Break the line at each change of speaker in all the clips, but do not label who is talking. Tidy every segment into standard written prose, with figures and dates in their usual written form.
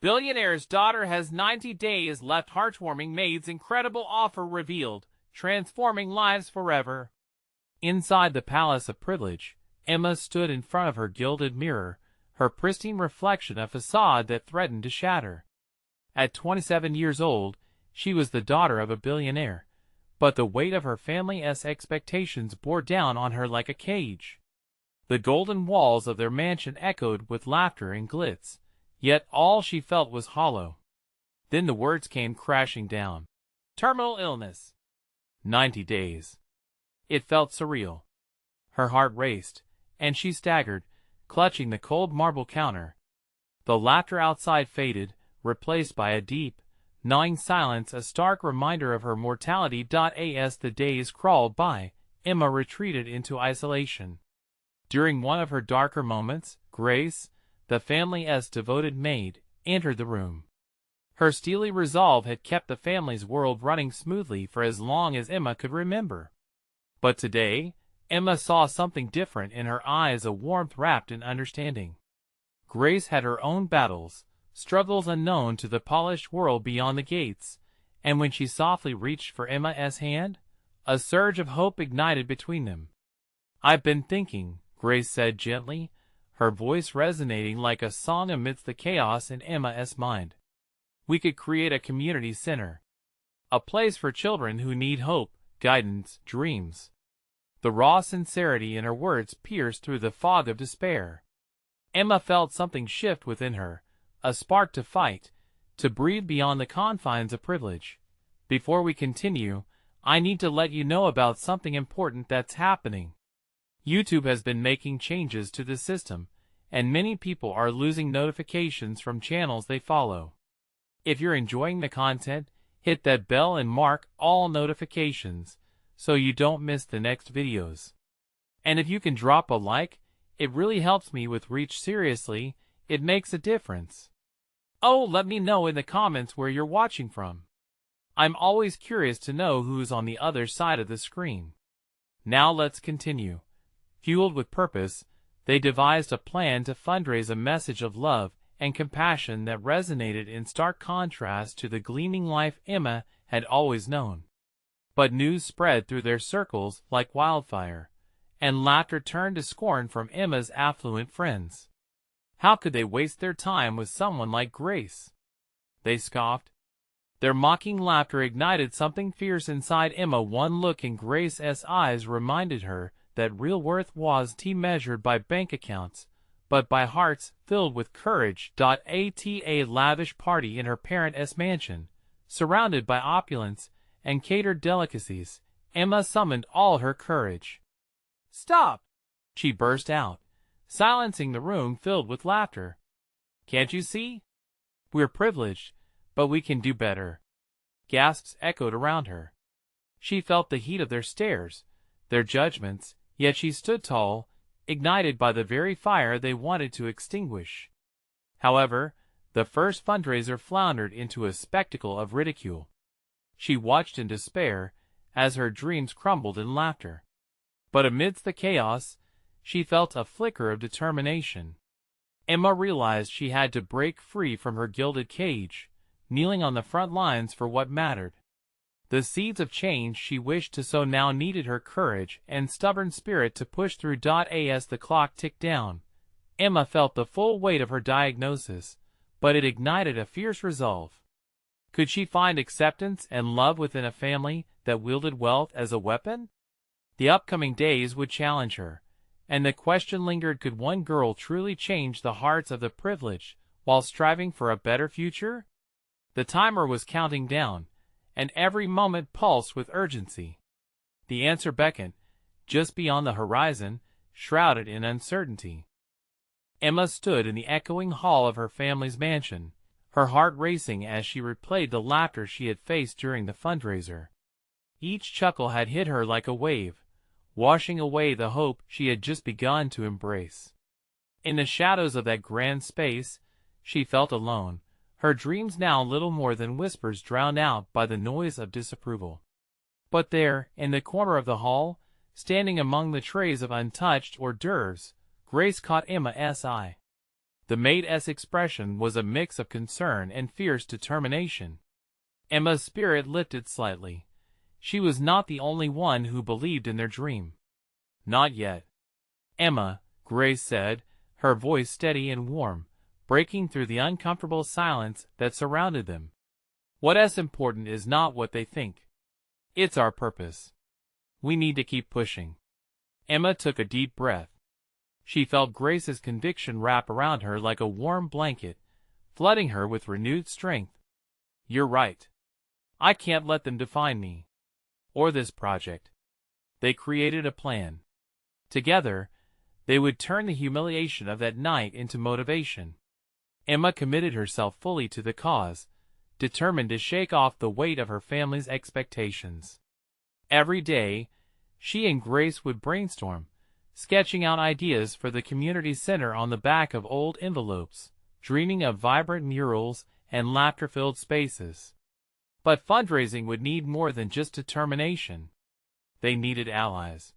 Billionaire's daughter has 90 days left. Heartwarming Maid's incredible offer revealed, transforming lives forever. Inside the palace of privilege, Emma stood in front of her gilded mirror, her pristine reflection a facade that threatened to shatter. At 27 years old, she was the daughter of a billionaire, but the weight of her family's expectations bore down on her like a cage. The golden walls of their mansion echoed with laughter and glitz, yet all she felt was hollow. Then the words came crashing down. Terminal illness. 90 days. It felt surreal. Her heart raced, and she staggered, clutching the cold marble counter. The laughter outside faded, replaced by a deep, gnawing silence, a stark reminder of her mortality. As the days crawled by, Emma retreated into isolation. During one of her darker moments, Grace, the family's devoted maid, entered the room. Her steely resolve had kept the family's world running smoothly for as long as Emma could remember. But today, Emma saw something different in her eyes, a warmth wrapped in understanding. Grace had her own battles, struggles unknown to the polished world beyond the gates, and when she softly reached for Emma's hand, a surge of hope ignited between them. "I've been thinking," Grace said gently, her voice resonating like a song amidst the chaos in Emma's mind. "We could create a community center. A place for children who need hope, guidance, dreams." The raw sincerity in her words pierced through the fog of despair. Emma felt something shift within her, a spark to fight, to breathe beyond the confines of privilege. "Before we continue, I need to let you know about something important that's happening. YouTube has been making changes to the system, and many people are losing notifications from channels they follow. If you're enjoying the content, hit that bell and mark all notifications so you don't miss the next videos. And if you can drop a like, it really helps me with reach. Seriously, it makes a difference. Oh, let me know in the comments where you're watching from. I'm always curious to know who's on the other side of the screen." Now let's continue. Fueled with purpose, they devised a plan to fundraise, a message of love and compassion that resonated in stark contrast to the gleaming life Emma had always known. But news spread through their circles like wildfire, and laughter turned to scorn from Emma's affluent friends. How could they waste their time with someone like Grace? They scoffed. Their mocking laughter ignited something fierce inside Emma. One look in Grace's eyes reminded her that real worth wasn't measured by bank accounts, but by hearts filled with courage. At a lavish party in her parents' mansion, surrounded by opulence and catered delicacies, Emma summoned all her courage. "Stop!" she burst out, silencing the room filled with laughter. "Can't you see? We're privileged, but we can do better." Gasps echoed around her. She felt the heat of their stares, their judgments, yet she stood tall, ignited by the very fire they wanted to extinguish. However, the first fundraiser floundered into a spectacle of ridicule. She watched in despair as her dreams crumbled in laughter. But amidst the chaos, she felt a flicker of determination. Emma realized she had to break free from her gilded cage, kneeling on the front lines for what mattered. The seeds of change she wished to sow now needed her courage and stubborn spirit to push through. As the clock ticked down, Emma felt the full weight of her diagnosis, but it ignited a fierce resolve. Could she find acceptance and love within a family that wielded wealth as a weapon? The upcoming days would challenge her, and the question lingered: could one girl truly change the hearts of the privileged while striving for a better future? The timer was counting down, and every moment pulsed with urgency. The answer beckoned, just beyond the horizon, shrouded in uncertainty. Emma stood in the echoing hall of her family's mansion, her heart racing as she replayed the laughter she had faced during the fundraiser. Each chuckle had hit her like a wave, washing away the hope she had just begun to embrace. In the shadows of that grand space, she felt alone, her dreams now little more than whispers drowned out by the noise of disapproval. But there, in the corner of the hall, standing among the trays of untouched hors d'oeuvres, Grace caught Emma's eye. The maid's expression was a mix of concern and fierce determination. Emma's spirit lifted slightly. She was not the only one who believed in their dream. Not yet. Emma, Grace said, her voice steady and warm, breaking through the uncomfortable silence that surrounded them. What's important is not what they think. It's our purpose. We need to keep pushing. Emma took a deep breath. She felt Grace's conviction wrap around her like a warm blanket, flooding her with renewed strength. You're right. I can't let them define me. Or this project. They created a plan. Together, they would turn the humiliation of that night into motivation. Emma committed herself fully to the cause, determined to shake off the weight of her family's expectations. Every day, she and Grace would brainstorm, sketching out ideas for the community center on the back of old envelopes, dreaming of vibrant murals and laughter-filled spaces. But fundraising would need more than just determination. They needed allies.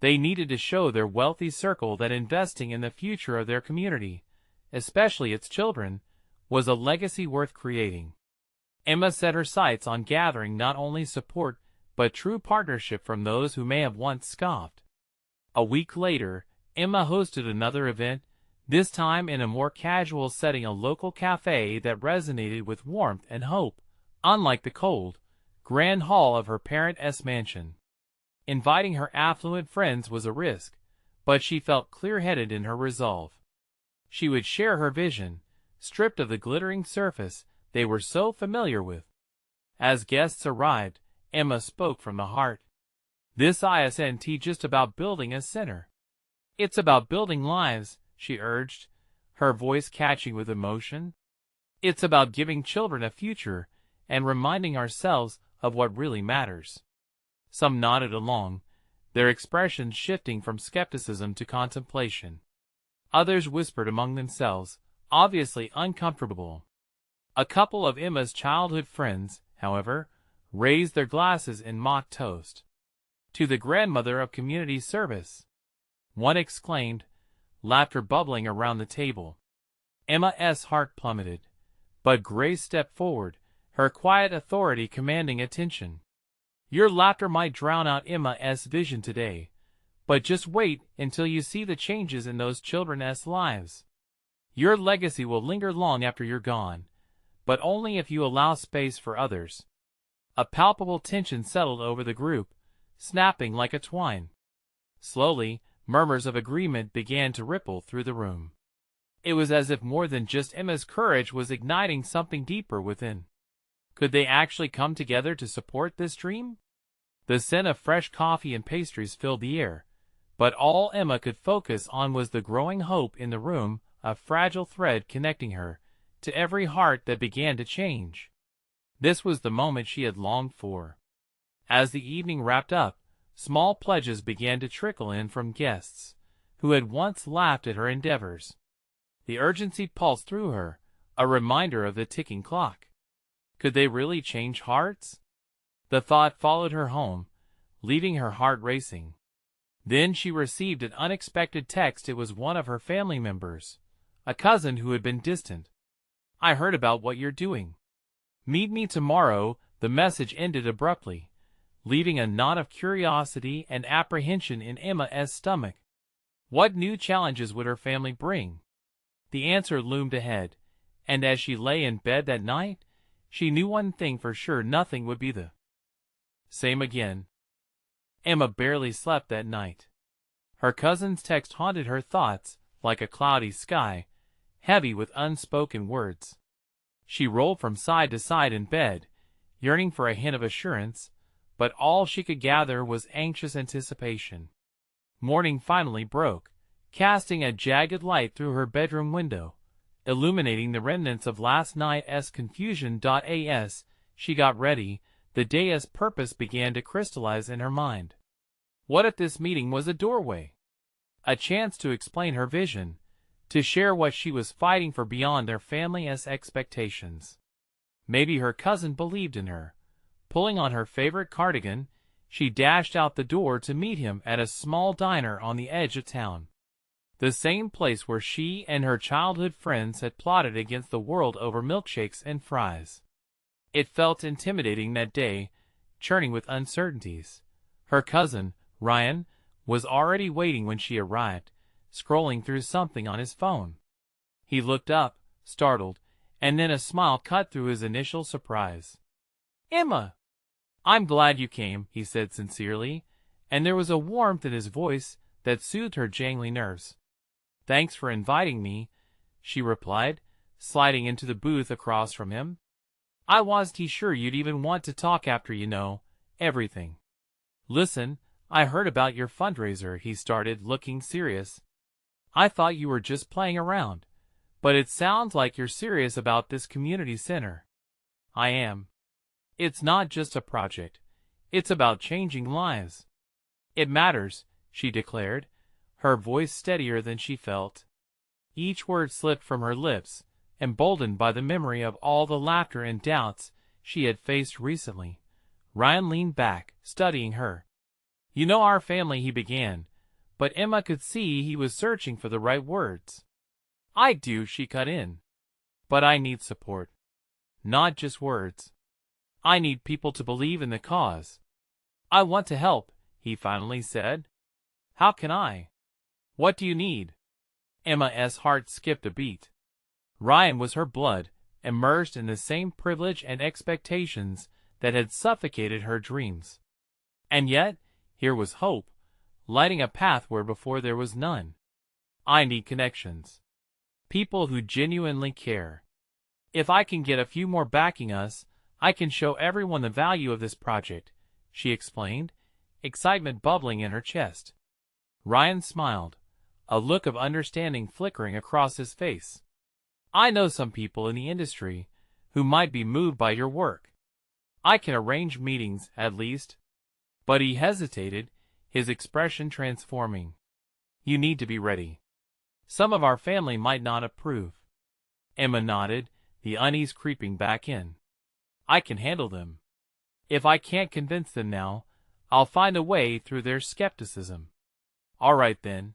They needed to show their wealthy circle that investing in the future of their community, especially its children, was a legacy worth creating. Emma set her sights on gathering not only support but true partnership from those who may have once scoffed. A week later, Emma hosted another event, this time in a more casual setting, a local cafe that resonated with warmth and hope, unlike the cold, grand hall of her parents' mansion. Inviting her affluent friends was a risk, but she felt clear-headed in her resolve. She would share her vision, stripped of the glittering surface they were so familiar with. As guests arrived, Emma spoke from the heart. This isn't just about building a center. It's about building lives, she urged, her voice catchy with emotion. It's about giving children a future and reminding ourselves of what really matters. Some nodded along, their expressions shifting from skepticism to contemplation. Others whispered among themselves, obviously uncomfortable. A couple of Emma's childhood friends, however, raised their glasses in mock toast. To the grandmother of community service, one exclaimed, laughter bubbling around the table. Emma's heart plummeted, but Grace stepped forward, her quiet authority commanding attention. Your laughter might drown out Emma's vision today, but just wait until you see the changes in those children's lives. Your legacy will linger long after you're gone, but only if you allow space for others. A palpable tension settled over the group, snapping like a twine. Slowly, murmurs of agreement began to ripple through the room. It was as if more than just Emma's courage was igniting something deeper within. Could they actually come together to support this dream? The scent of fresh coffee and pastries filled the air, but all Emma could focus on was the growing hope in the room, a fragile thread connecting her to every heart that began to change. This was the moment she had longed for. As the evening wrapped up, small pledges began to trickle in from guests who had once laughed at her endeavors. The urgency pulsed through her, a reminder of the ticking clock. Could they really change hearts? The thought followed her home, leaving her heart racing. Then she received an unexpected text. It was one of her family members, a cousin who had been distant. I heard about what you're doing. Meet me tomorrow. The message ended abruptly, leaving a knot of curiosity and apprehension in Emma's stomach. What new challenges would her family bring? The answer loomed ahead, and as she lay in bed that night, she knew one thing for sure: nothing would be the same again. Emma barely slept that night. Her cousin's text haunted her thoughts like a cloudy sky, heavy with unspoken words. She rolled from side to side in bed, yearning for a hint of assurance, but all she could gather was anxious anticipation. Morning finally broke, casting a jagged light through her bedroom window, illuminating the remnants of last night's confusion. As she got ready, the day's purpose began to crystallize in her mind. What if this meeting was a doorway? A chance to explain her vision, to share what she was fighting for beyond their family's expectations. Maybe her cousin believed in her. Pulling on her favorite cardigan, she dashed out the door to meet him at a small diner on the edge of town. The same place where she and her childhood friends had plotted against the world over milkshakes and fries. It felt intimidating that day, churning with uncertainties. Her cousin, Ryan, was already waiting when she arrived, scrolling through something on his phone. He looked up, startled, and then a smile cut through his initial surprise. "Emma! I'm glad you came," he said sincerely, and there was a warmth in his voice that soothed her jangly nerves. "Thanks for inviting me," she replied, sliding into the booth across from him. "I wasn't sure you'd even want to talk after you know everything." "Listen, I heard about your fundraiser," he started, looking serious. "I thought you were just playing around, but it sounds like you're serious about this community center." "I am. It's not just a project. It's about changing lives." "It matters," she declared, her voice steadier than she felt. Each word slipped from her lips, emboldened by the memory of all the laughter and doubts she had faced recently. Ryan leaned back, studying her. "You know our family," he began, but Emma could see he was searching for the right words. "I do," she cut in. "But I need support. Not just words. I need people to believe in the cause." "I want to help," he finally said. "How can I? What do you need?" Emma's heart skipped a beat. Ryan was her blood, immersed in the same privilege and expectations that had suffocated her dreams. And yet, here was hope, lighting a path where before there was none. "I need connections. People who genuinely care. If I can get a few more backing us, I can show everyone the value of this project," she explained, excitement bubbling in her chest. Ryan smiled, a look of understanding flickering across his face. "I know some people in the industry who might be moved by your work. I can arrange meetings, at least." But he hesitated, his expression transforming. "You need to be ready. Some of our family might not approve." Emma nodded, the unease creeping back in. "I can handle them. If I can't convince them now, I'll find a way through their skepticism." "All right then.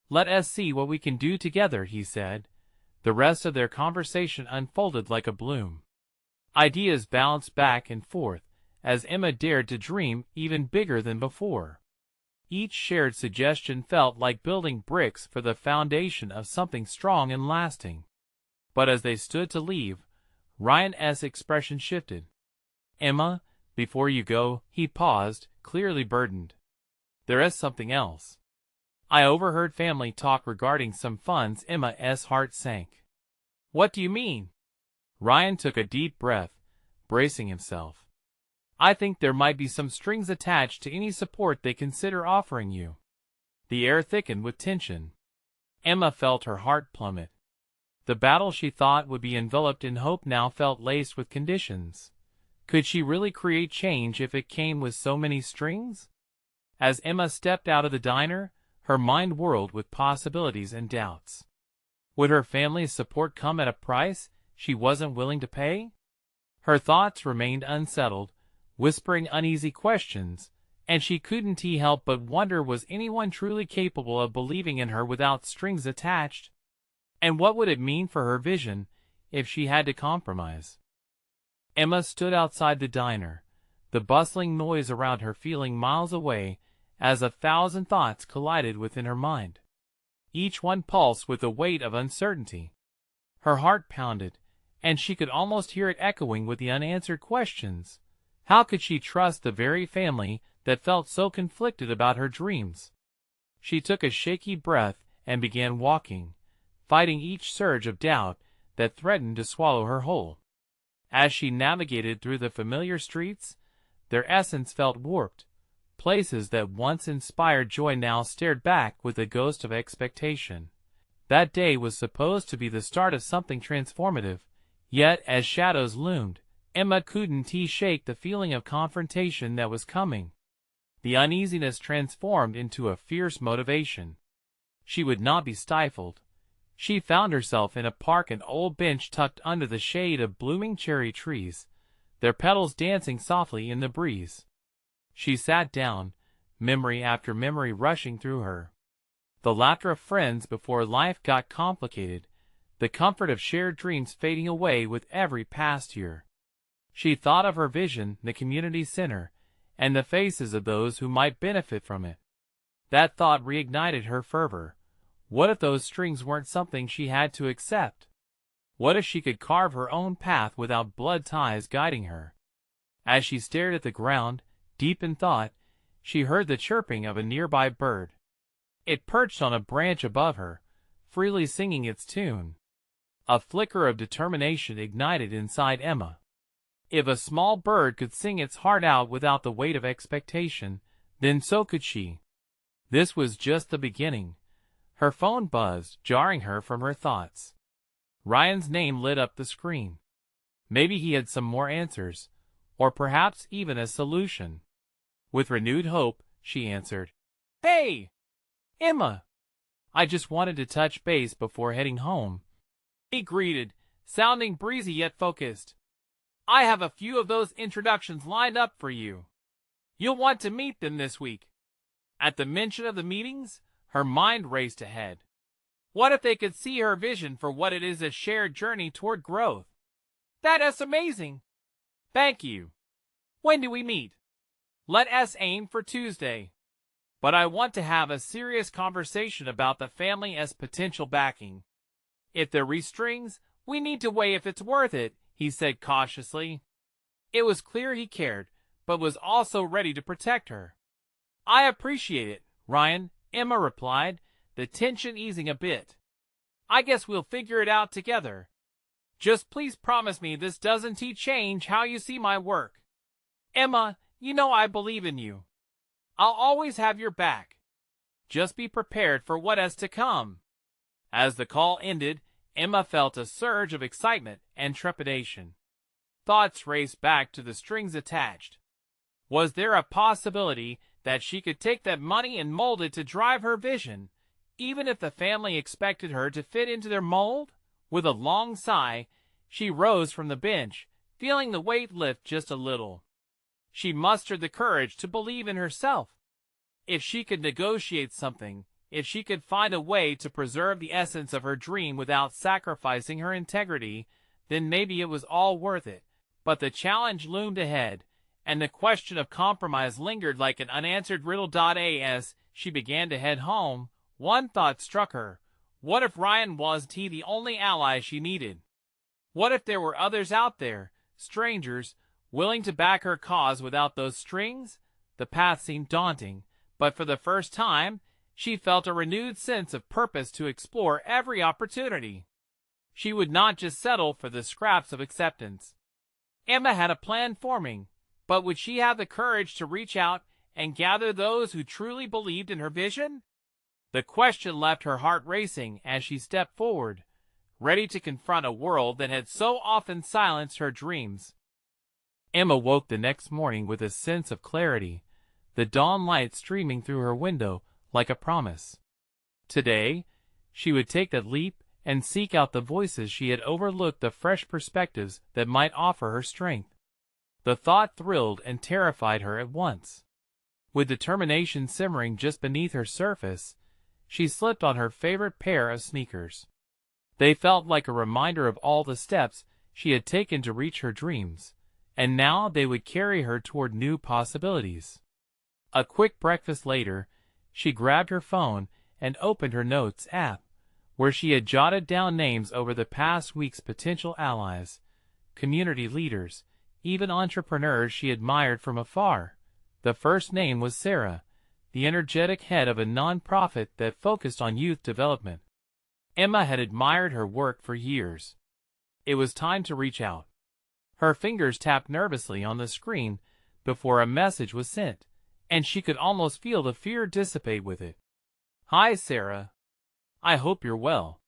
Let us see what we can do together," he said. The rest of their conversation unfolded like a bloom. Ideas bounced back and forth, as Emma dared to dream even bigger than before. Each shared suggestion felt like building bricks for the foundation of something strong and lasting. But as they stood to leave, Ryan's expression shifted. "Emma, before you go," he paused, clearly burdened. "There is something else. I overheard family talk regarding some funds." Emma's heart sank. "What do you mean?" Ryan took a deep breath, bracing himself. "I think there might be some strings attached to any support they consider offering you." The air thickened with tension. Emma felt her heart plummet. The battle she thought would be enveloped in hope now felt laced with conditions. Could she really create change if it came with so many strings? As Emma stepped out of the diner, her mind whirled with possibilities and doubts. Would her family's support come at a price she wasn't willing to pay? Her thoughts remained unsettled, whispering uneasy questions, and she couldn't help but wonder, was anyone truly capable of believing in her without strings attached? And what would it mean for her vision if she had to compromise? Emma stood outside the diner, the bustling noise around her feeling miles away, as 1,000 thoughts collided within her mind. Each one pulsed with the weight of uncertainty. Her heart pounded, and she could almost hear it echoing with the unanswered questions. How could she trust the very family that felt so conflicted about her dreams? She took a shaky breath and began walking, fighting each surge of doubt that threatened to swallow her whole. As she navigated through the familiar streets, their essence felt warped. Places that once inspired joy now stared back with a ghost of expectation. That day was supposed to be the start of something transformative, yet as shadows loomed, Emma couldn't shake the feeling of confrontation that was coming. The uneasiness transformed into a fierce motivation. She would not be stifled. She found herself in a park, an old bench tucked under the shade of blooming cherry trees, their petals dancing softly in the breeze. She sat down, memory after memory rushing through her. the laughter of friends before life got complicated, the comfort of shared dreams fading away with every past year. She thought of her vision, the community center, and the faces of those who might benefit from it. That thought reignited her fervor. What if those strings weren't something she had to accept? What if she could carve her own path without blood ties guiding her? As she stared at the ground, deep in thought, she heard the chirping of a nearby bird. It perched on a branch above her, freely singing its tune. A flicker of determination ignited inside Emma. If a small bird could sing its heart out without the weight of expectation, then so could she. This was just the beginning. Her phone buzzed, jarring her from her thoughts. Ryan's name lit up the screen. Maybe he had some more answers, or perhaps even a solution. With renewed hope, she answered, "Hey, Emma! I just wanted to touch base before heading home," he greeted, sounding breezy yet focused. "I have a few of those introductions lined up for you. You'll want to meet them this week." At the mention of the meetings, her mind raced ahead. What if they could see her vision for what it is, a shared journey toward growth? That is amazing. Thank you. When do we meet? Let us aim for Tuesday. But I want to have a serious conversation about the family as potential backing. If there are strings, we need to weigh if it's worth it, he said cautiously. It was clear he cared, but was also ready to protect her. I appreciate it, Ryan, Emma replied, the tension easing a bit. I guess we'll figure it out together. Just please promise me this doesn't change how you see my work. Emma, you know I believe in you. I'll always have your back. Just be prepared for what is to come. As the call ended, Emma felt a surge of excitement and trepidation. Thoughts raced back to the strings attached. Was there a possibility that she could take that money and mold it to drive her vision, even if the family expected her to fit into their mold? With a long sigh, she rose from the bench, feeling the weight lift just a little. She mustered the courage to believe in herself. If she could negotiate something, if she could find a way to preserve the essence of her dream without sacrificing her integrity, then maybe it was all worth it. But the challenge loomed ahead, and the question of compromise lingered like an unanswered riddle. As she began to head home, one thought struck her. What if Ryan wasn't the only ally she needed? What if there were others out there, strangers, willing to back her cause without those strings? The path seemed daunting, but for the first time, she felt a renewed sense of purpose to explore every opportunity. She would not just settle for the scraps of acceptance. Emma had a plan forming, but would she have the courage to reach out and gather those who truly believed in her vision? The question left her heart racing as she stepped forward, ready to confront a world that had so often silenced her dreams. Emma woke the next morning with a sense of clarity, the dawn light streaming through her window like a promise. Today, she would take that leap and seek out the voices she had overlooked, the fresh perspectives that might offer her strength. The thought thrilled and terrified her at once. With determination simmering just beneath her surface, she slipped on her favorite pair of sneakers. They felt like a reminder of all the steps she had taken to reach her dreams, and now they would carry her toward new possibilities. A quick breakfast later, she grabbed her phone and opened her notes app, where she had jotted down names over the past week's potential allies, community leaders, even entrepreneurs she admired from afar. The first name was Sarah, the energetic head of a nonprofit that focused on youth development. Emma had admired her work for years. It was time to reach out. Her fingers tapped nervously on the screen before a message was sent, and she could almost feel the fear dissipate with it. Hi, Sarah. I hope you're well.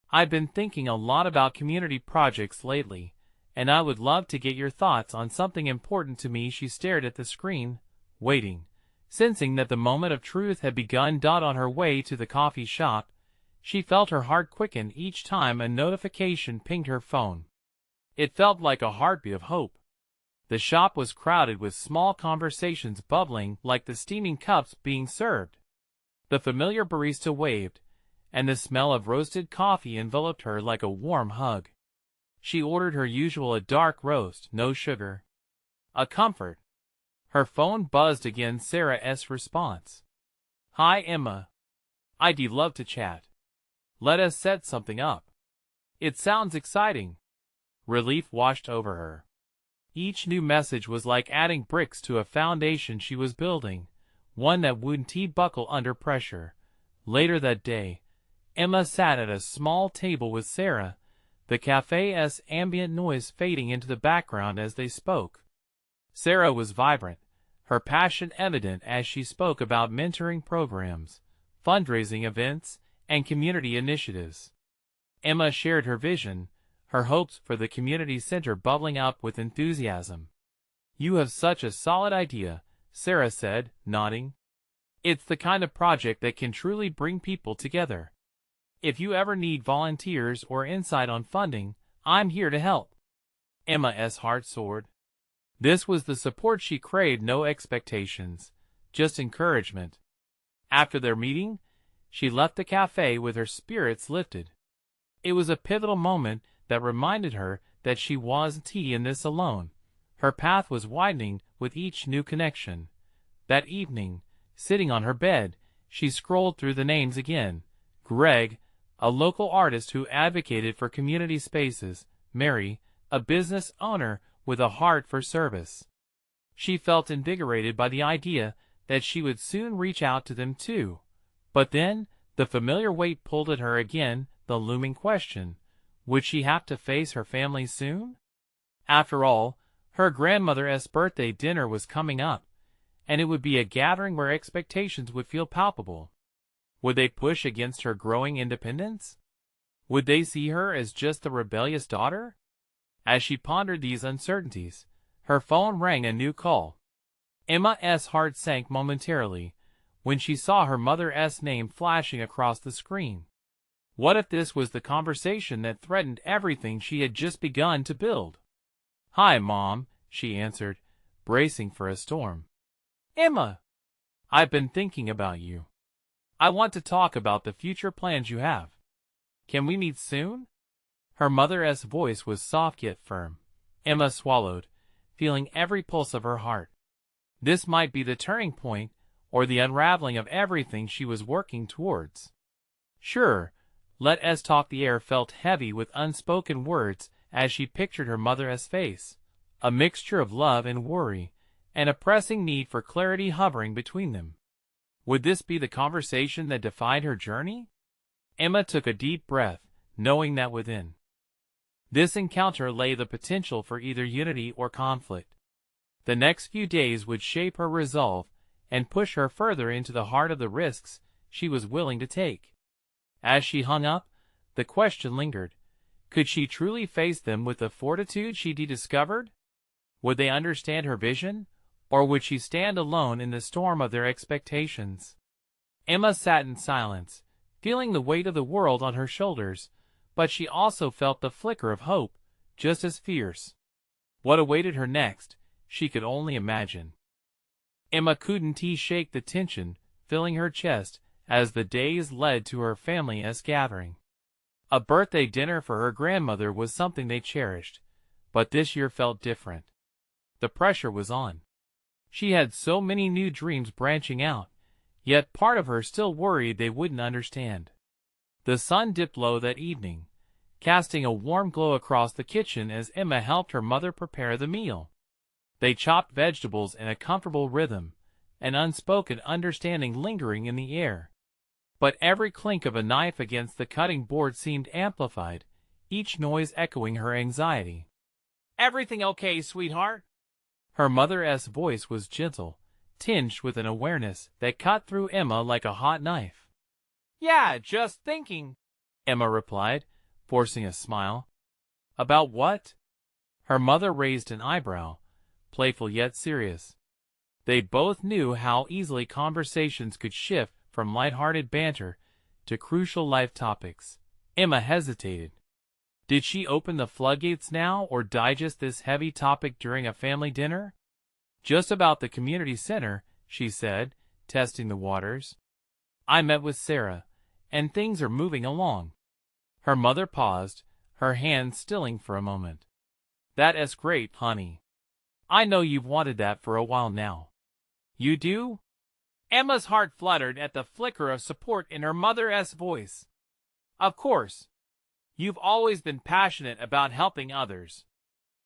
I've been thinking a lot about community projects lately, and I would love to get your thoughts on something important to me. She stared at the screen, waiting, sensing that the moment of truth had begun. On her way to the coffee shop, she felt her heart quicken each time a notification pinged her phone. It felt like a heartbeat of hope. The shop was crowded with small conversations bubbling like the steaming cups being served. The familiar barista waved, and the smell of roasted coffee enveloped her like a warm hug. She ordered her usual a dark roast, no sugar. A comfort. Her phone buzzed again. Sarah's response. "Hi, Emma. I'd love to chat. Let us set something up." "It sounds exciting." Relief washed over her. Each new message was like adding bricks to a foundation she was building, one that wouldn't buckle under pressure. Later that day, Emma sat at a small table with Sarah, the cafe's ambient noise fading into the background as they spoke. Sarah was vibrant, her passion evident as she spoke about mentoring programs, fundraising events, and community initiatives. Emma shared her vision, her hopes for the community center bubbling up with enthusiasm. "You have such a solid idea," Sarah said, nodding. "It's the kind of project that can truly bring people together. If you ever need volunteers or insight on funding, I'm here to help." Emma's heart soared. This was the support she craved, no expectations, just encouragement. After their meeting, she left the cafe with her spirits lifted. It was a pivotal moment that reminded her that she wasn't in this alone. Her path was widening with each new connection. That evening, sitting on her bed, she scrolled through the names again. Greg, a local artist who advocated for community spaces. Mary, a business owner with a heart for service. She felt invigorated by the idea that she would soon reach out to them too. But then, the familiar weight pulled at her again, the looming question. Would she have to face her family soon? After all, her grandmother's birthday dinner was coming up, and it would be a gathering where expectations would feel palpable. Would they push against her growing independence? Would they see her as just the rebellious daughter? As she pondered these uncertainties, her phone rang a new call. Emma's heart sank momentarily when she saw her mother's name flashing across the screen. What if this was the conversation that threatened everything she had just begun to build? "Hi, Mom," she answered, bracing for a storm. "Emma, I've been thinking about you. I want to talk about the future plans you have. Can we meet soon?" Her mother's voice was soft yet firm. Emma swallowed, feeling every pulse of her heart. This might be the turning point, or the unraveling of everything she was working towards. "Sure, let us talk." The air felt heavy with unspoken words as she pictured her mother's face, a mixture of love and worry, and a pressing need for clarity hovering between them. Would this be the conversation that defined her journey? Emma took a deep breath, knowing that within this encounter lay the potential for either unity or conflict. The next few days would shape her resolve and push her further into the heart of the risks she was willing to take. As she hung up, the question lingered. Could she truly face them with the fortitude she'd discovered? Would they understand her vision, or would she stand alone in the storm of their expectations? Emma sat in silence, feeling the weight of the world on her shoulders, but she also felt the flicker of hope, just as fierce. What awaited her next, she could only imagine. Emma couldn't shake the tension filling her chest as the days led to her family's gathering. A birthday dinner for her grandmother was something they cherished, but this year felt different. The pressure was on. She had so many new dreams branching out, yet part of her still worried they wouldn't understand. The sun dipped low that evening, casting a warm glow across the kitchen as Emma helped her mother prepare the meal. They chopped vegetables in a comfortable rhythm, an unspoken understanding lingering in the air. But every clink of a knife against the cutting board seemed amplified, each noise echoing her anxiety. "Everything okay, sweetheart?" Her mother's voice was gentle, tinged with an awareness that cut through Emma like a hot knife. "Yeah, just thinking," Emma replied, forcing a smile. "About what?" Her mother raised an eyebrow, playful yet serious. They both knew how easily conversations could shift from light-hearted banter to crucial life topics. Emma hesitated. Did she open the floodgates now or digest this heavy topic during a family dinner? "Just about the community center," she said, testing the waters. I met with Sarah, and things are moving along. Her mother paused, her hand stilling for a moment. That's great, honey. I know you've wanted that for a while now. You do? Emma's heart fluttered at the flicker of support in her mother's voice. Of course. You've always been passionate about helping others.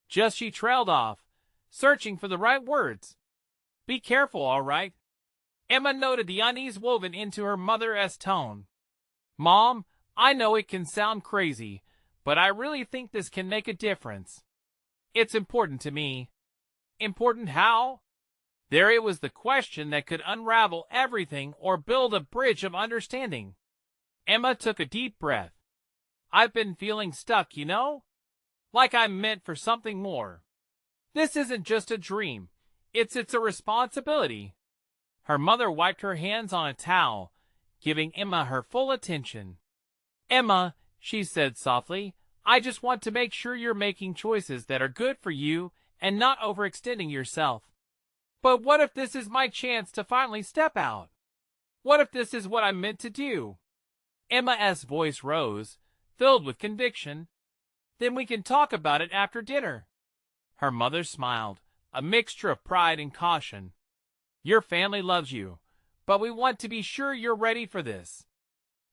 Just she trailed off, searching for the right words. Be careful, all right? Emma noted the unease woven into her mother's tone. Mom, I know it can sound crazy, but I really think this can make a difference. It's important to me. Important how? There it was, the question that could unravel everything or build a bridge of understanding. Emma took a deep breath. I've been feeling stuck, you know? Like I'm meant for something more. This isn't just a dream. It's a responsibility. Her mother wiped her hands on a towel, giving Emma her full attention. Emma, she said softly, I just want to make sure you're making choices that are good for you and not overextending yourself. But what if this is my chance to finally step out? What if this is what I'm meant to do? Emma's voice rose, filled with conviction. Then we can talk about it after dinner. Her mother smiled, a mixture of pride and caution. Your family loves you, but we want to be sure you're ready for this.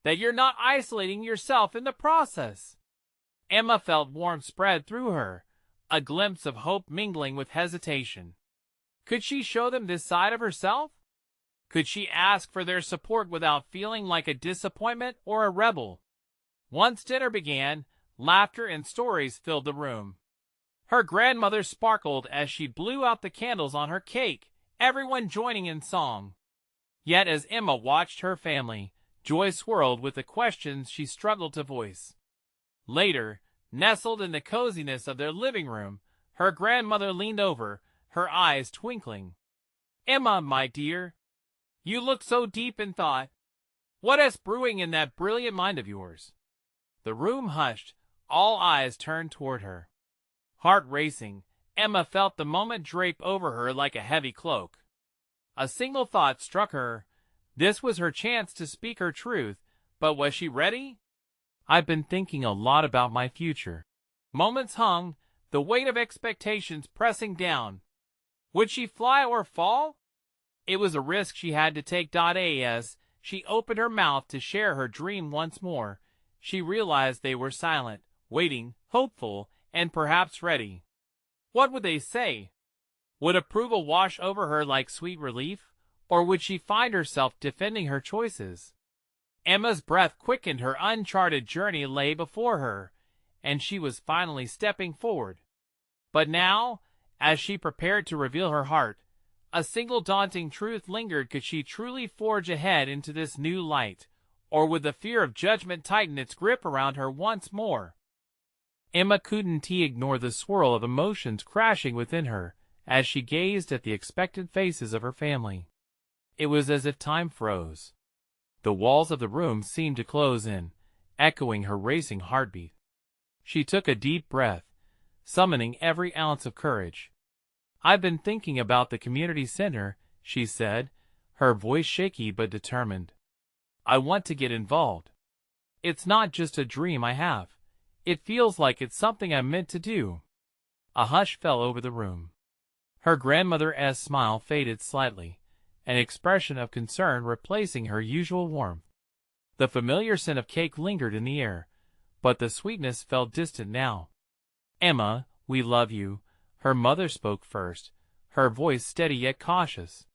That you're not isolating yourself in the process. Emma felt warmth spread through her, a glimpse of hope mingling with hesitation. Could she show them this side of herself? Could she ask for their support without feeling like a disappointment or a rebel? Once dinner began, laughter and stories filled the room. Her grandmother sparkled as she blew out the candles on her cake, everyone joining in song. Yet as Emma watched her family, joy swirled with the questions she struggled to voice. Later, nestled in the coziness of their living room, her grandmother leaned over, her eyes twinkling. Emma, my dear, you look so deep in thought. What is brewing in that brilliant mind of yours? The room hushed, all eyes turned toward her. Heart racing, Emma felt the moment drape over her like a heavy cloak. A single thought struck her. This was her chance to speak her truth, but was she ready? I've been thinking a lot about my future. Moments hung, the weight of expectations pressing down. Would she fly or fall? It was a risk she had to take. As she opened her mouth to share her dream once more, she realized they were silent, waiting, hopeful, and perhaps ready. What would they say? Would approval wash over her like sweet relief, or would she find herself defending her choices? Emma's breath quickened. Her uncharted journey lay before her, and she was finally stepping forward. But now, as she prepared to reveal her heart, a single daunting truth lingered. Could she truly forge ahead into this new light, or would the fear of judgment tighten its grip around her once more? Emma couldn't ignore the swirl of emotions crashing within her as she gazed at the expectant faces of her family. It was as if time froze. The walls of the room seemed to close in, echoing her racing heartbeat. She took a deep breath, summoning every ounce of courage. I've been thinking about the community center, she said, her voice shaky but determined. I want to get involved. It's not just a dream I have. It feels like it's something I'm meant to do. A hush fell over the room. Her grandmother's smile faded slightly, an expression of concern replacing her usual warmth. The familiar scent of cake lingered in the air, but the sweetness felt distant now. Emma, we love you, her mother spoke first, her voice steady yet cautious.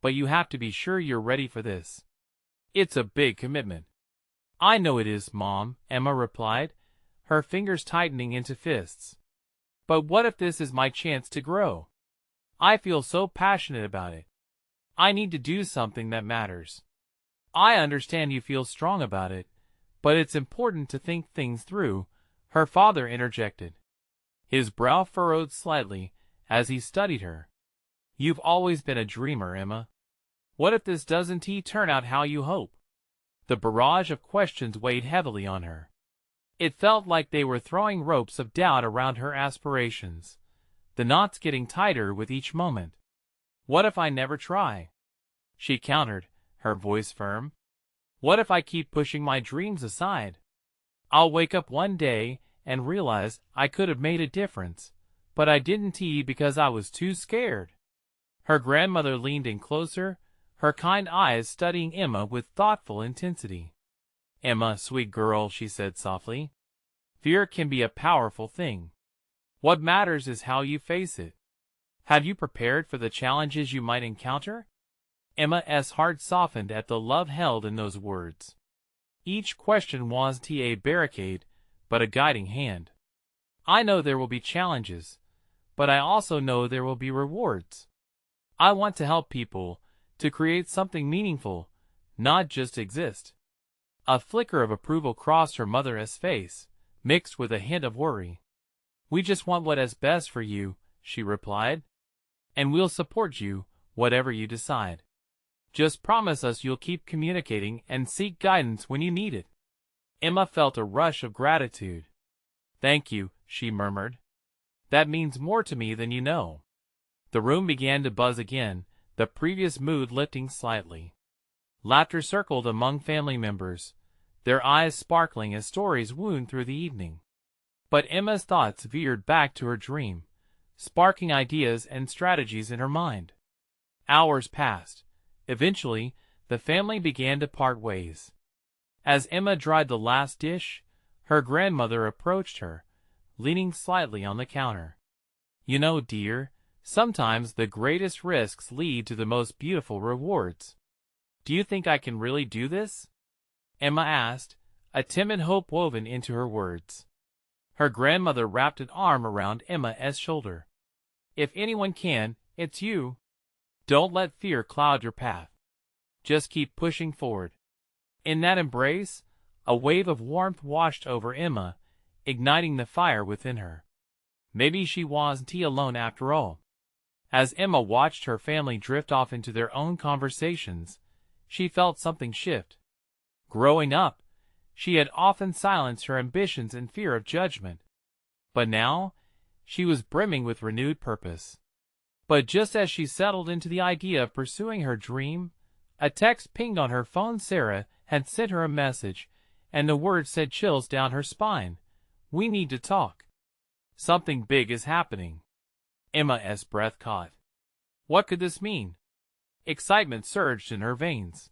But you have to be sure you're ready for this. It's a big commitment. I know it is, Mom, Emma replied, her fingers tightening into fists. But what if this is my chance to grow? I feel so passionate about it. I need to do something that matters. I understand you feel strong about it, but it's important to think things through, her father interjected. His brow furrowed slightly as he studied her. You've always been a dreamer, Emma. What if this doesn't turn out how you hope? The barrage of questions weighed heavily on her. It felt like they were throwing ropes of doubt around her aspirations, the knots getting tighter with each moment. What if I never try? She countered, her voice firm. What if I keep pushing my dreams aside? I'll wake up one day and realize I could have made a difference, but I didn't because I was too scared. Her grandmother leaned in closer, her kind eyes studying Emma with thoughtful intensity. Emma, sweet girl, she said softly. Fear can be a powerful thing. What matters is how you face it. Have you prepared for the challenges you might encounter? Emma's heart softened at the love held in those words. Each question wasn't a barricade, but a guiding hand. I know there will be challenges, but I also know there will be rewards. I want to help people, to create something meaningful, not just exist. A flicker of approval crossed her mother's face, mixed with a hint of worry. We just want what is best for you, she replied. And we'll support you, whatever you decide. Just promise us you'll keep communicating and seek guidance when you need it. Emma felt a rush of gratitude. Thank you, she murmured. That means more to me than you know. The room began to buzz again, the previous mood lifting slightly. Laughter circled among family members, their eyes sparkling as stories wound through the evening. But Emma's thoughts veered back to her dream, sparking ideas and strategies in her mind. Hours passed. Eventually, the family began to part ways. As Emma dried the last dish, her grandmother approached her, leaning slightly on the counter. You know, dear, sometimes the greatest risks lead to the most beautiful rewards. Do you think I can really do this? Emma asked, a timid hope woven into her words. Her grandmother wrapped an arm around Emma's shoulder. If anyone can, it's you. Don't let fear cloud your path. Just keep pushing forward. In that embrace, a wave of warmth washed over Emma, igniting the fire within her. Maybe she wasn't alone after all. As Emma watched her family drift off into their own conversations, she felt something shift. Growing up, she had often silenced her ambitions in fear of judgment. But now, she was brimming with renewed purpose. But just as she settled into the idea of pursuing her dream, a text pinged on her phone. Sarah had sent her a message, and the words sent chills down her spine. We need to talk. Something big is happening. Emma's breath caught. What could this mean? Excitement surged in her veins.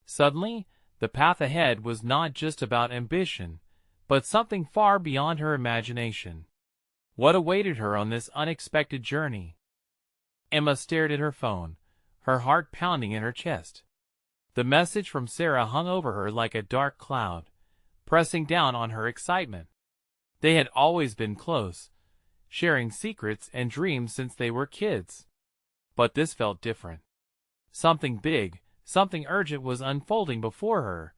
Suddenly, the path ahead was not just about ambition, but something far beyond her imagination. What awaited her on this unexpected journey? Emma stared at her phone, her heart pounding in her chest. The message from Sarah hung over her like a dark cloud, pressing down on her excitement. They had always been close, sharing secrets and dreams since they were kids. But this felt different. Something big, something urgent was unfolding before her.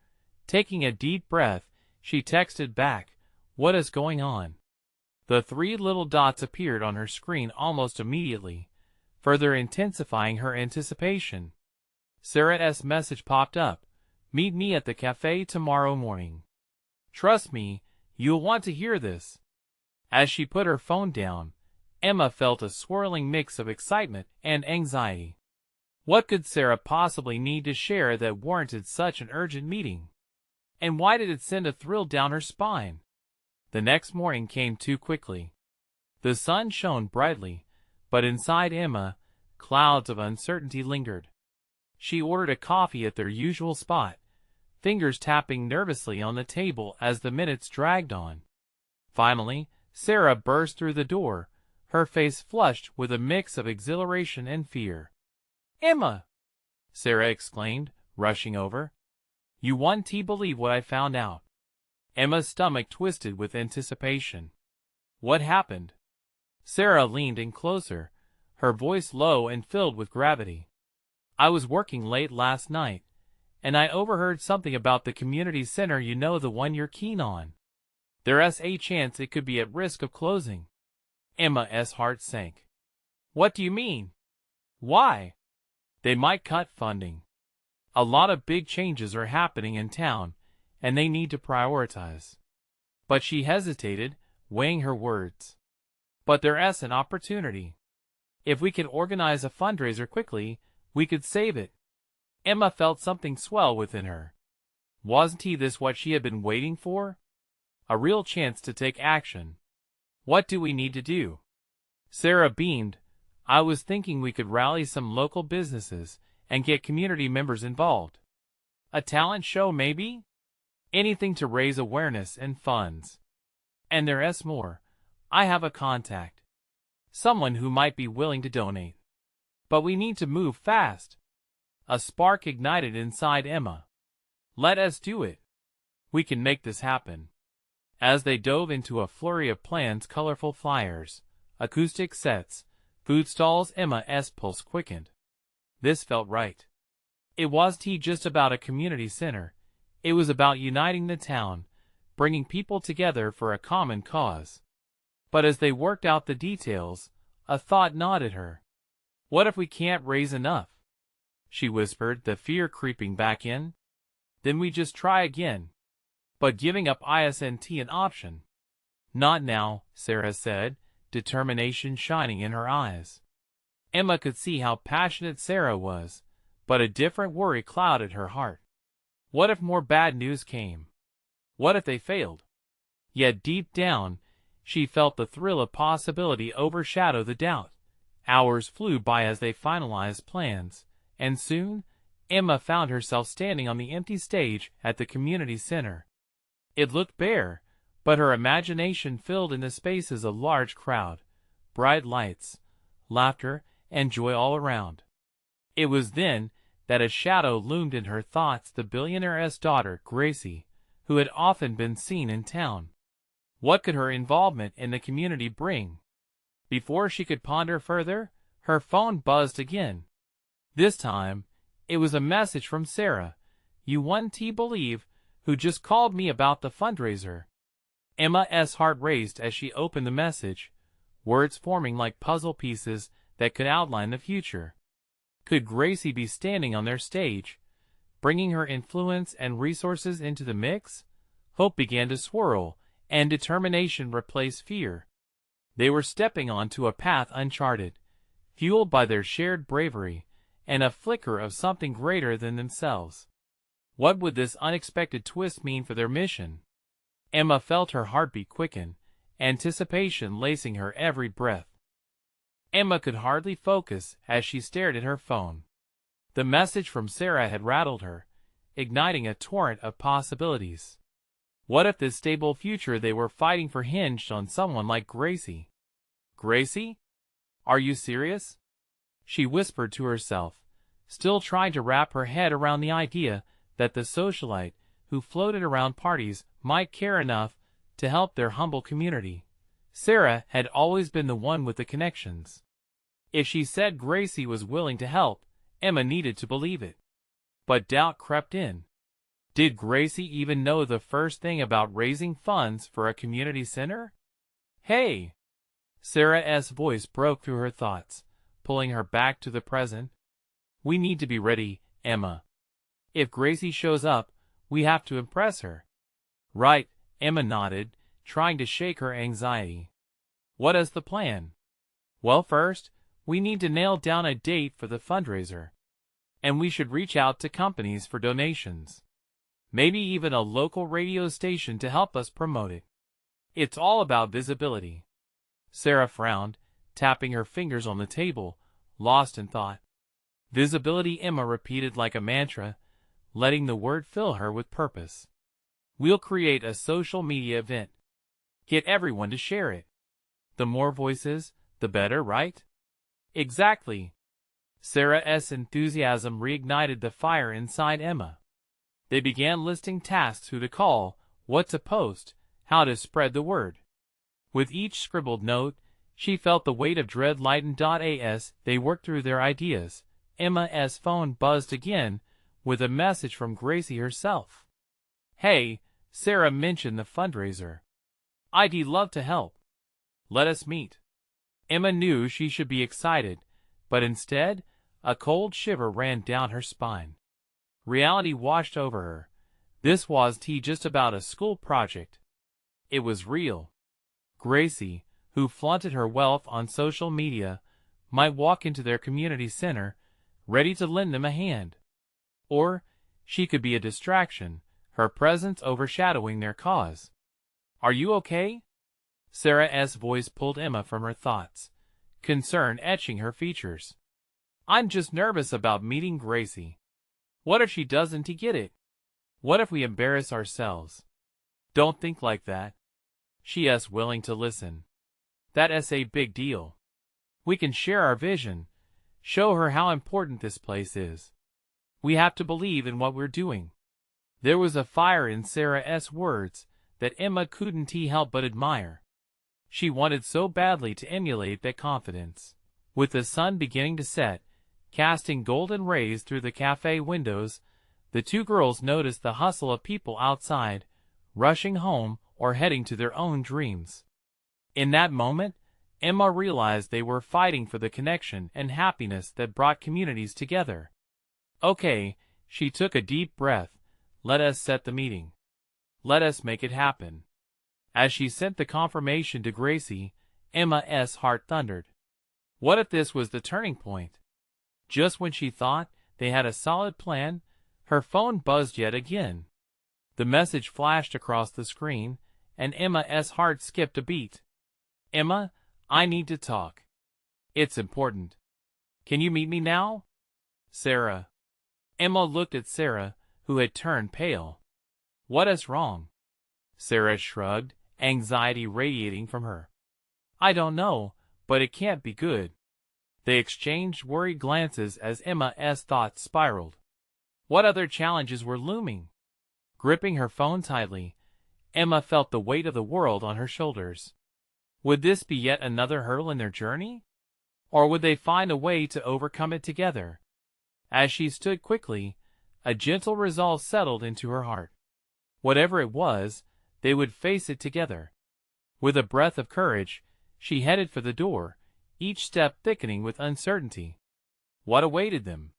Taking a deep breath, she texted back, "What is going on?" The three little dots appeared on her screen almost immediately, further intensifying her anticipation. Sarah's message popped up. Meet me at the cafe tomorrow morning. Trust me, you'll want to hear this. As she put her phone down, Emma felt a swirling mix of excitement and anxiety. What could Sarah possibly need to share that warranted such an urgent meeting? And why did it send a thrill down her spine? The next morning came too quickly. The sun shone brightly, but inside Emma, clouds of uncertainty lingered. She ordered a coffee at their usual spot, fingers tapping nervously on the table as the minutes dragged on. Finally, Sarah burst through the door, her face flushed with a mix of exhilaration and fear. "Emma!" Sarah exclaimed, rushing over. "You won't believe what I found out." Emma's stomach twisted with anticipation. What happened? Sarah leaned in closer, her voice low and filled with gravity. I was working late last night, and I overheard something about the community center, you know, the one you're keen on. There's a chance it could be at risk of closing. Emma's heart sank. What do you mean? Why? They might cut funding. A lot of big changes are happening in town, and they need to prioritize. But she hesitated, weighing her words. But there's an opportunity. If we could organize a fundraiser quickly, we could save it. Emma felt something swell within her. Wasn't this what she had been waiting for? A real chance to take action. What do we need to do? Sarah beamed. I was thinking we could rally some local businesses and get community members involved. A talent show maybe? Anything to raise awareness and funds. And there's more. I have a contact. Someone who might be willing to donate. But we need to move fast. A spark ignited inside Emma. Let us do it. We can make this happen. As they dove into a flurry of plans, colorful flyers, acoustic sets, food stalls, Emma's pulse quickened. This felt right. It wasn't just about a community center. It was about uniting the town, bringing people together for a common cause. But as they worked out the details, a thought gnawed at her. What if we can't raise enough? She whispered, the fear creeping back in. Then we just try again. But giving up isn't an option. Not now, Sarah said, determination shining in her eyes. Emma could see how passionate Sarah was, but a different worry clouded her heart. What if more bad news came? What if they failed? Yet deep down, she felt the thrill of possibility overshadow the doubt. Hours flew by as they finalized plans, and soon, Emma found herself standing on the empty stage at the community center. It looked bare, but her imagination filled in the spaces a large crowd, bright lights, laughter, and joy all around. It was then that a shadow loomed in her thoughts, the billionaire's daughter, Gracie, who had often been seen in town. What could her involvement in the community bring? Before she could ponder further, her phone buzzed again. This time, it was a message from Sarah. You wouldn't believe who just called me about the fundraiser. Emma's heart raced as she opened the message, words forming like puzzle pieces that could outline the future. Could Gracie be standing on their stage, bringing her influence and resources into the mix? Hope began to swirl, and determination replaced fear. They were stepping onto a path uncharted, fueled by their shared bravery, and a flicker of something greater than themselves. What would this unexpected twist mean for their mission? Emma felt her heartbeat quicken, anticipation lacing her every breath. Emma could hardly focus as she stared at her phone. The message from Sarah had rattled her, igniting a torrent of possibilities. What if this stable future they were fighting for hinged on someone like Gracie? Gracie? Are you serious? She whispered to herself, still trying to wrap her head around the idea that the socialite who floated around parties might care enough to help their humble community. Sarah had always been the one with the connections. If she said Gracie was willing to help, Emma needed to believe it. But doubt crept in. Did Gracie even know the first thing about raising funds for a community center? Hey! Sarah's voice broke through her thoughts, pulling her back to the present. We need to be ready, Emma. If Gracie shows up, we have to impress her. Right, Emma nodded, trying to shake her anxiety. What is the plan? Well, first, we need to nail down a date for the fundraiser. And we should reach out to companies for donations. Maybe even a local radio station to help us promote it. It's all about visibility. Sarah frowned, tapping her fingers on the table, lost in thought. Visibility, Emma repeated like a mantra, letting the word fill her with purpose. We'll create a social media event. Get everyone to share it. The more voices, the better, right? Exactly. Sarah's enthusiasm reignited the fire inside Emma. They began listing tasks: who to call, what to post, how to spread the word. With each scribbled note, she felt the weight of dread lighten. As they worked through their ideas, Emma's phone buzzed again, with a message from Gracie herself. Hey, Sarah mentioned the fundraiser. I'd love to help. Let us meet. Emma knew she should be excited, but instead, a cold shiver ran down her spine. Reality washed over her. This wasn't just about a school project. It was real. Gracie, who flaunted her wealth on social media, might walk into their community center, ready to lend them a hand. Or she could be a distraction, her presence overshadowing their cause. "Are you okay?" Sarah's voice pulled Emma from her thoughts, concern etching her features. "I'm just nervous about meeting Gracie. What if she doesn't get it? What if we embarrass ourselves?" "Don't think like that. She's willing to listen. That's a big deal. We can share our vision, show her how important this place is. We have to believe in what we're doing." There was a fire in Sarah's words that Emma couldn't help but admire. She wanted so badly to emulate that confidence. With the sun beginning to set, casting golden rays through the cafe windows, the two girls noticed the hustle of people outside, rushing home or heading to their own dreams. In that moment, Emma realized they were fighting for the connection and happiness that brought communities together. "Okay," she took a deep breath, "let us set the meeting. Let us make it happen." As she sent the confirmation to Gracie, Emma's heart thundered. What if this was the turning point? Just when she thought they had a solid plan, her phone buzzed yet again. The message flashed across the screen, and Emma's heart skipped a beat. "Emma, I need to talk. It's important. Can you meet me now?" "Sarah." Emma looked at Sarah, who had turned pale. "What is wrong?" Sarah shrugged, anxiety radiating from her. "I don't know, but it can't be good." They exchanged worried glances as Emma's thoughts spiraled. What other challenges were looming? Gripping her phone tightly, Emma felt the weight of the world on her shoulders. Would this be yet another hurdle in their journey? Or would they find a way to overcome it together? As she stood quickly, a gentle resolve settled into her heart. Whatever it was, they would face it together. With a breath of courage, she headed for the door, each step thickening with uncertainty. What awaited them?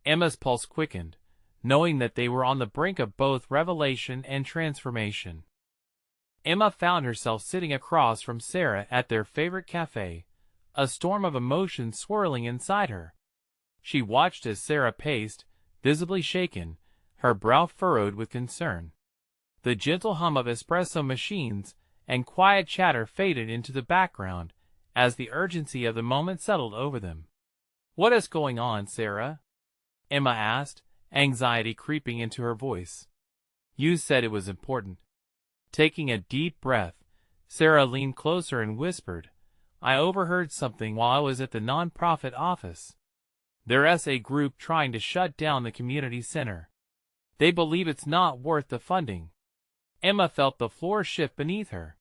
Emma's pulse quickened, knowing that they were on the brink of both revelation and transformation. Emma found herself sitting across from Sarah at their favorite cafe, a storm of emotions swirling inside her. She watched as Sarah paced, visibly shaken, her brow furrowed with concern. The gentle hum of espresso machines and quiet chatter faded into the background as the urgency of the moment settled over them. "What is going on, Sarah?" Emma asked, anxiety creeping into her voice. "You said it was important." Taking a deep breath, Sarah leaned closer and whispered, "I overheard something while I was at the nonprofit office. There's a group trying to shut down the community center. They believe it's not worth the funding." Emma felt the floor shift beneath her.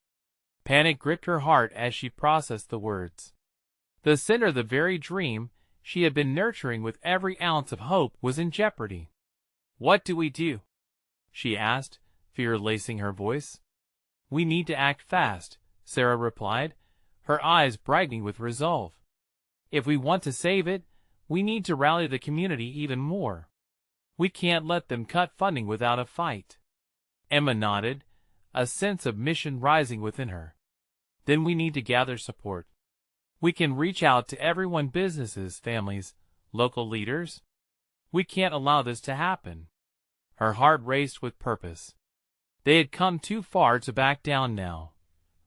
Panic gripped her heart as she processed the words. The center, the very dream she had been nurturing with every ounce of hope, was in jeopardy. "What do we do?" she asked, fear lacing her voice. "We need to act fast," Sarah replied, her eyes brightening with resolve. "If we want to save it, we need to rally the community even more. We can't let them cut funding without a fight." Emma nodded, a sense of mission rising within her. "Then we need to gather support. We can reach out to everyone, businesses, families, local leaders. We can't allow this to happen." Her heart raced with purpose. They had come too far to back down now.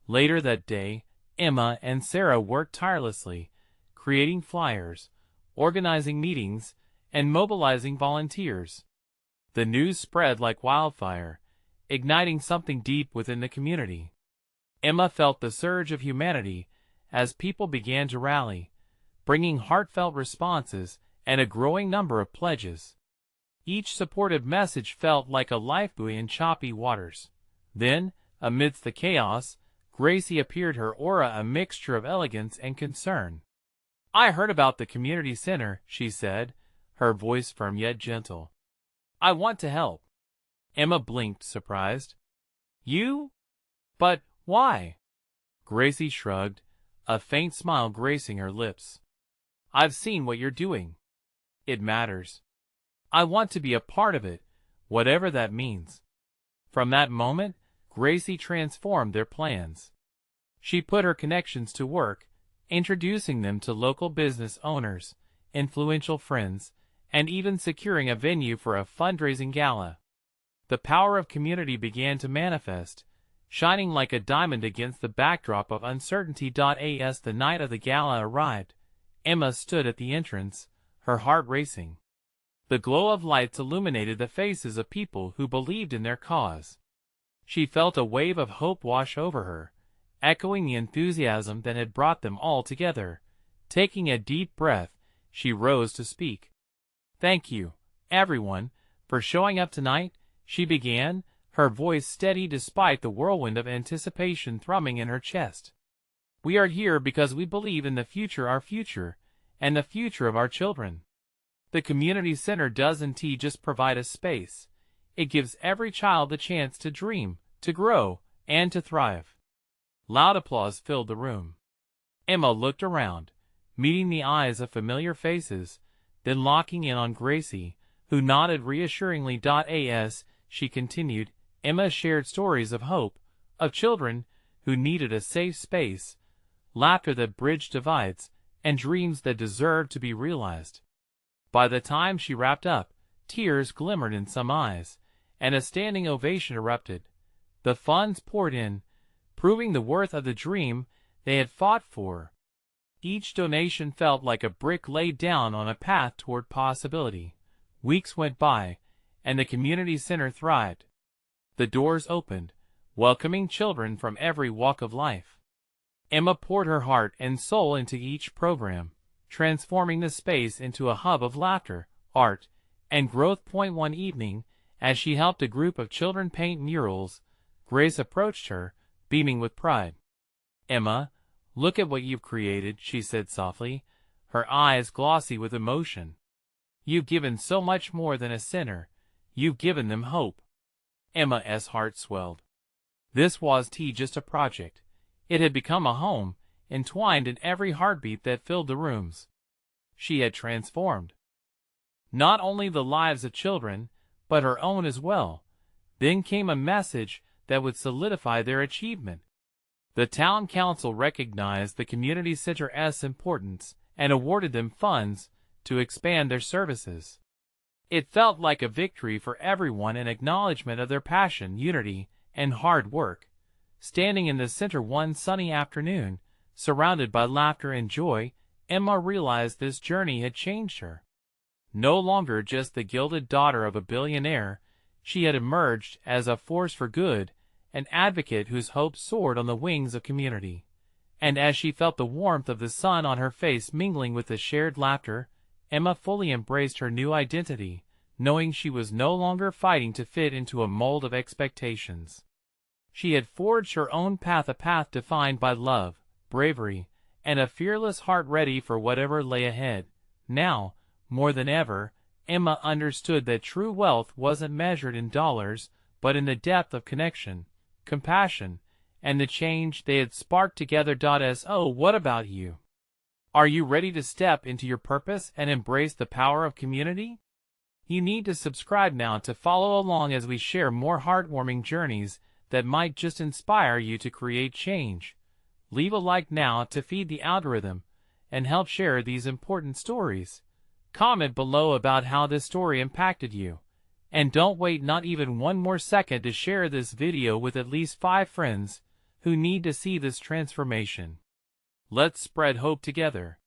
Later that day, Emma and Sarah worked tirelessly, creating flyers, organizing meetings, and mobilizing volunteers. The news spread like wildfire, igniting something deep within the community. Emma felt the surge of humanity as people began to rally, bringing heartfelt responses and a growing number of pledges. Each supportive message felt like a lifebuoy in choppy waters. Then, amidst the chaos, Gracie appeared, her aura a mixture of elegance and concern. "I heard about the community center," she said, her voice firm yet gentle. "I want to help." Emma blinked, surprised. "You? But why?" Gracie shrugged, a faint smile gracing her lips. "I've seen what you're doing. It matters. I want to be a part of it, whatever that means." From that moment, Gracie transformed their plans. She put her connections to work, introducing them to local business owners, influential friends, and even securing a venue for a fundraising gala. the power of community began to manifest, shining like a diamond against the backdrop of uncertainty. As the night of the gala arrived, Emma stood at the entrance, her heart racing. The glow of lights illuminated the faces of people who believed in their cause. She felt a wave of hope wash over her, echoing the enthusiasm that had brought them all together. Taking a deep breath, she rose to speak. "Thank you, everyone, for showing up tonight," she began, her voice steady despite the whirlwind of anticipation thrumming in her chest. "We are here because we believe in our future, and the future of our children. The community center doesn't just provide a space. It gives every child the chance to dream, to grow, and to thrive." Loud applause filled the room. Emma looked around, meeting the eyes of familiar faces, then locking in on Gracie, who nodded reassuringly. As she continued, Emma shared stories of hope, of children who needed a safe space, laughter that bridged divides, and dreams that deserved to be realized. By the time she wrapped up, tears glimmered in some eyes, and a standing ovation erupted. The funds poured in, proving the worth of the dream they had fought for. Each donation felt like a brick laid down on a path toward possibility. Weeks went by, and the community center thrived. The doors opened, welcoming children from every walk of life. Emma poured her heart and soul into each program, transforming the space into a hub of laughter, art, and growth. One evening, as she helped a group of children paint murals, Grace approached her, beaming with pride. "Emma, look at what you've created," she said softly, her eyes glossy with emotion. "You've given so much more than a center. You've given them hope." Emma's heart swelled. This was just a project. It had become a home, entwined in every heartbeat that filled the rooms. She had transformed not only the lives of children, but her own as well. Then came a message that would solidify their achievement. The town council recognized the community center's importance and awarded them funds to expand their services. It felt like a victory for everyone, an acknowledgement of their passion, unity, and hard work. Standing in the center one sunny afternoon, surrounded by laughter and joy, Emma realized this journey had changed her. No longer just the gilded daughter of a billionaire, she had emerged as a force for good, an advocate whose hope soared on the wings of community. And as she felt the warmth of the sun on her face mingling with the shared laughter, Emma fully embraced her new identity, knowing she was no longer fighting to fit into a mold of expectations. She had forged her own path, a path defined by love, bravery, and a fearless heart ready for whatever lay ahead. Now, more than ever, Emma understood that true wealth wasn't measured in dollars, but in the depth of connection, compassion, and the change they had sparked together. So what about you? Are you ready to step into your purpose and embrace the power of community? You need to subscribe now to follow along as we share more heartwarming journeys that might just inspire you to create change. Leave a like now to feed the algorithm and help share these important stories. Comment below about how this story impacted you. And don't wait not even one more second to share this video with at least 5 friends who need to see this transformation. Let's spread hope together.